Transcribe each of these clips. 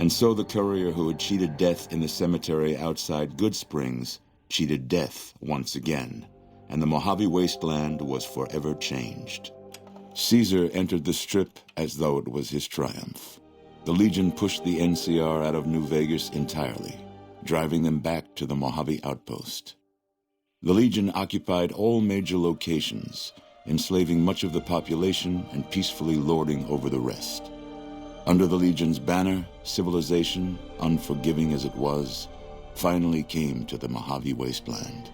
And so the courier who had cheated death in the cemetery outside Goodsprings cheated death once again, and the Mojave wasteland was forever changed. Caesar entered the Strip as though it was his triumph. The Legion pushed the NCR out of New Vegas entirely, driving them back to the Mojave outpost. The Legion occupied all major locations, enslaving much of the population and peacefully lording over the rest. Under the Legion's banner, civilization, unforgiving as it was, finally came to the Mojave wasteland.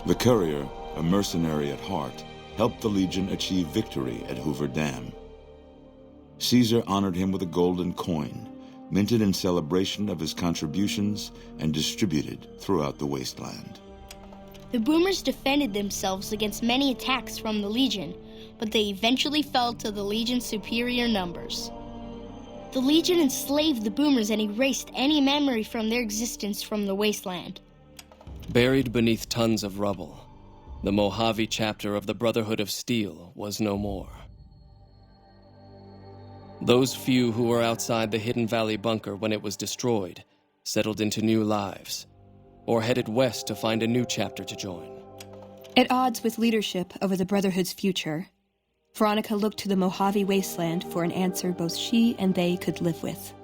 The Courier, a mercenary at heart, helped the Legion achieve victory at Hoover Dam. Caesar honored him with a golden coin, minted in celebration of his contributions and distributed throughout the wasteland. The Boomers defended themselves against many attacks from the Legion, but they eventually fell to the Legion's superior numbers. The Legion enslaved the Boomers and erased any memory from their existence from the wasteland. Buried beneath tons of rubble, the Mojave chapter of the Brotherhood of Steel was no more. Those few who were outside the Hidden Valley bunker when it was destroyed settled into new lives, or headed west to find a new chapter to join. At odds with leadership over the Brotherhood's future, Veronica looked to the Mojave wasteland for an answer both she and they could live with.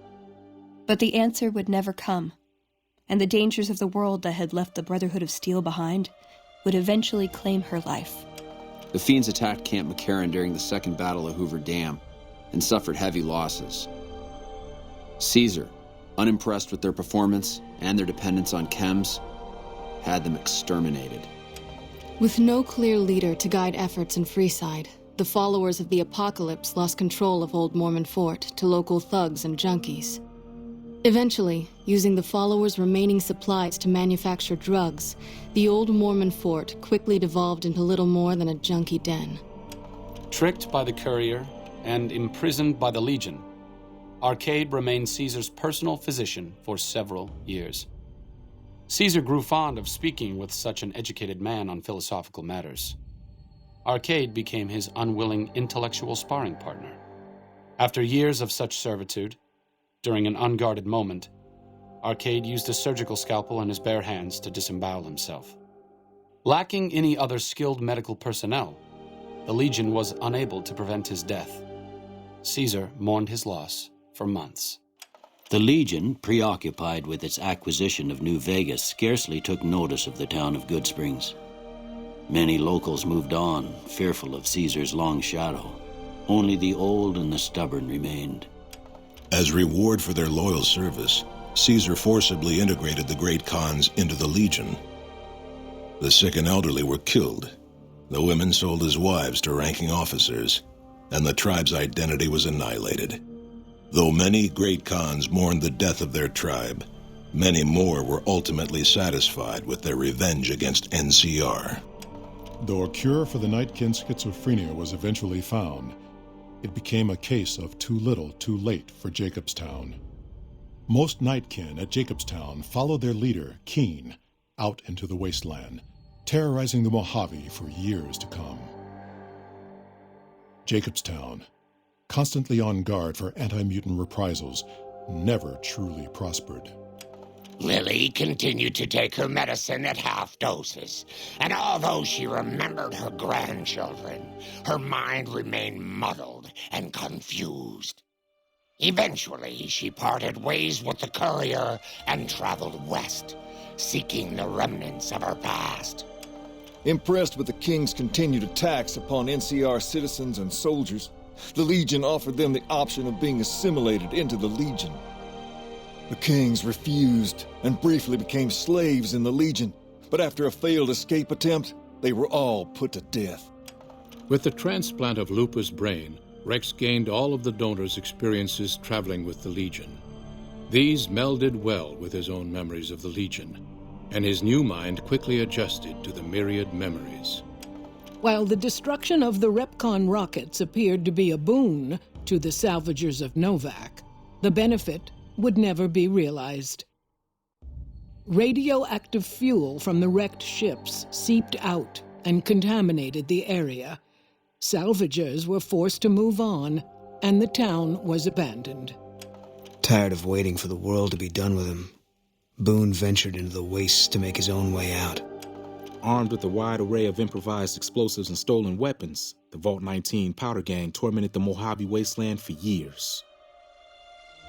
But the answer would never come, and the dangers of the world that had left the Brotherhood of Steel behind would eventually claim her life. The Fiends attacked Camp McCarran during the Second Battle of Hoover Dam and suffered heavy losses. Caesar, unimpressed with their performance and their dependence on chems, had them exterminated. With no clear leader to guide efforts in Freeside, the followers of the Apocalypse lost control of Old Mormon Fort to local thugs and junkies. Eventually, using the followers' remaining supplies to manufacture drugs, the Old Mormon Fort quickly devolved into little more than a junkie den. Tricked by the Courier and imprisoned by the Legion, Arcade remained Caesar's personal physician for several years. Caesar grew fond of speaking with such an educated man on philosophical matters. Arcade became his unwilling intellectual sparring partner. After years of such servitude, during an unguarded moment, Arcade used a surgical scalpel in his bare hands to disembowel himself. Lacking any other skilled medical personnel, the Legion was unable to prevent his death. Caesar mourned his loss for months. The Legion, preoccupied with its acquisition of New Vegas, scarcely took notice of the town of Goodsprings. Many locals moved on, fearful of Caesar's long shadow. Only the old and the stubborn remained. As reward for their loyal service, Caesar forcibly integrated the great Khans into the Legion. The sick and elderly were killed. The women sold as wives to ranking officers, and the tribe's identity was annihilated. Though many great Khans mourned the death of their tribe, many more were ultimately satisfied with their revenge against NCR. Though a cure for the Nightkin schizophrenia was eventually found, it became a case of too little, too late for Jacobstown. Most Nightkin at Jacobstown followed their leader, Keen, out into the wasteland, terrorizing the Mojave for years to come. Jacobstown, constantly on guard for anti-mutant reprisals, never truly prospered. Lily continued to take her medicine at half doses, and although she remembered her grandchildren, her mind remained muddled and confused. Eventually, she parted ways with the Courier and traveled west, seeking the remnants of her past. Impressed with the King's continued attacks upon NCR citizens and soldiers, the Legion offered them the option of being assimilated into the Legion. The Kings refused and briefly became slaves in the Legion, but after a failed escape attempt, they were all put to death. With the transplant of Lupa's brain, Rex gained all of the donor's experiences traveling with the Legion. These melded well with his own memories of the Legion, and his new mind quickly adjusted to the myriad memories. While the destruction of the Repcon rockets appeared to be a boon to the salvagers of Novac, the benefit would never be realized. Radioactive fuel from the wrecked ships seeped out and contaminated the area. Salvagers were forced to move on, and the town was abandoned. Tired of waiting for the world to be done with him, Boone ventured into the wastes to make his own way out. Armed with a wide array of improvised explosives and stolen weapons, the Vault 19 powder gang tormented the Mojave wasteland for years.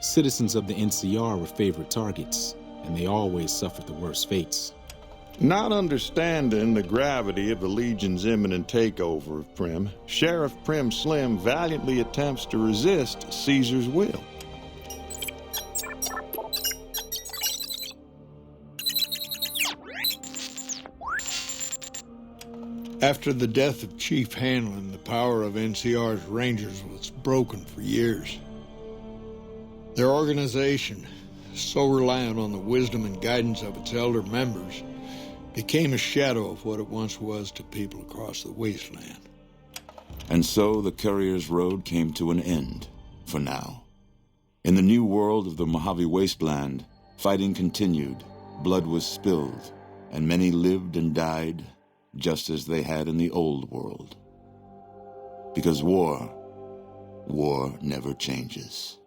Citizens of the NCR were favorite targets, and they always suffered the worst fates. Not understanding the gravity of the Legion's imminent takeover of Primm, Sheriff Primm Slim valiantly attempts to resist Caesar's will. After the death of Chief Hanlon, the power of NCR's Rangers was broken for years. Their organization, so reliant on the wisdom and guidance of its elder members, became a shadow of what it once was to people across the wasteland. And so the Courier's road came to an end, for now. In the new world of the Mojave wasteland, fighting continued, blood was spilled, and many lived and died just as they had in the old world. Because war never changes.